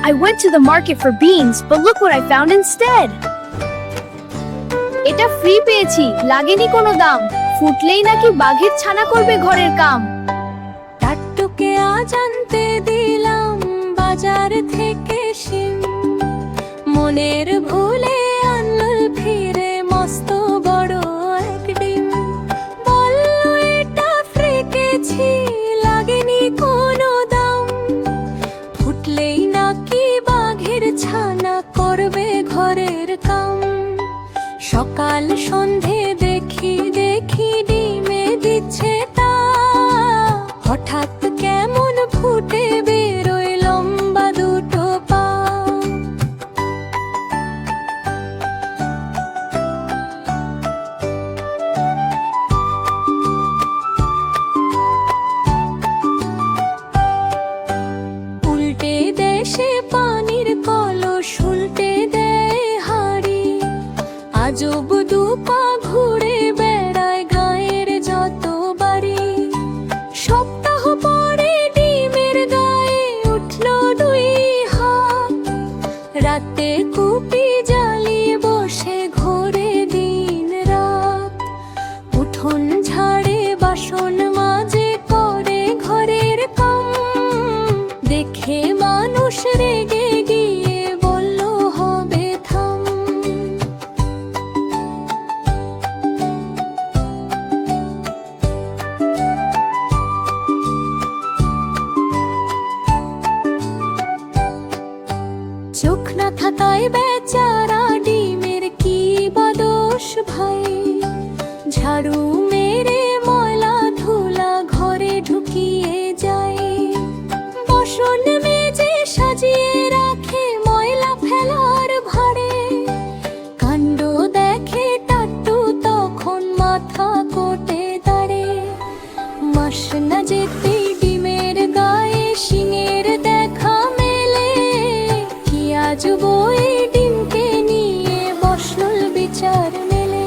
I went to the market for beans, but look what I found instead. এটা free পেয়েছি, লাগেনি কোনো দাম। ফুটলেই নাকি বাঘের ছানা করবে ঘরের কাম। টাট্টুকে আজ আনতে দিলাম বাজার থেকে শিম, মনের ভুলে আনল ফিরে মস্ত বড় এক ডিম। বলল এটা ফ্রি পেয়েছি, লাগেনি কোনো দাম। ফুটলেই নাকি বাঘের ছানা করবে ঘরের কাম। সকাল সন্ধে দেখি দেখি ডিমে দিচ্ছে তা, হঠাৎ কেমন ফুটে বেরোয় লম্বা দুটো পা। উল্টে দেশে পানির কলস, উল্টে দেয় হাড়ি। আজব দুপা ঘুরে বেড়ায় গায়ের যত বাড়ি। সপ্তাহ পরে ডিমের গায়ে উঠল দুই হাত, রাতে কুপি জ্বালিয়ে বসে ঘোরে দিন রাত। উঠোন ঝাড়ে বাসন মাজে করে ঘরের কাম, দেখে মানুষ রেগে গিয়ে বলল হবে থাম। চোখ না থাকায় বেচারা ডিমের কি বা দোষ ভাই। ঝাড়ু মেরে ময়লা ধুলা ঘরে ঢুকিয়ে যায়। বাসন মেজে সাজিয়ে রাখে ময়লা ফেলার ভারে। কাণ্ড দেখে টাট্টু তখন মাথা কোটে দাঁড়ে। মাস না যেতেই ডিমের গায়ে শিঙের দেখা মেলে। কি আজব এই ডিমকে নিয়ে বসল বিচার মেলে।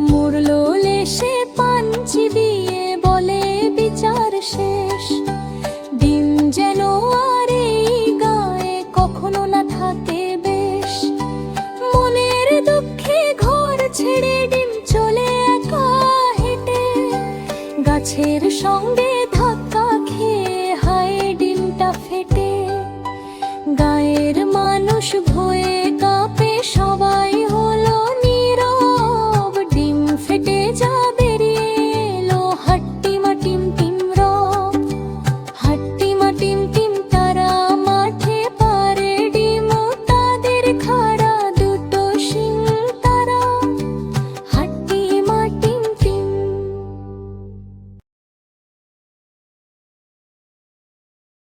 মুরলো লেশে পাঞ্চি দিয়ে বলে বিচার শেষ। ডিম যেন আর এই গায়ে কখনো না থাকে বেশ। মনের দুঃখে ঘর ছেড়ে ডিম চলে একা হেঁটে। গাছের সঙ্গে ধাক্কা খেয়ে হায় ডিমটা ফেটে। গায়ের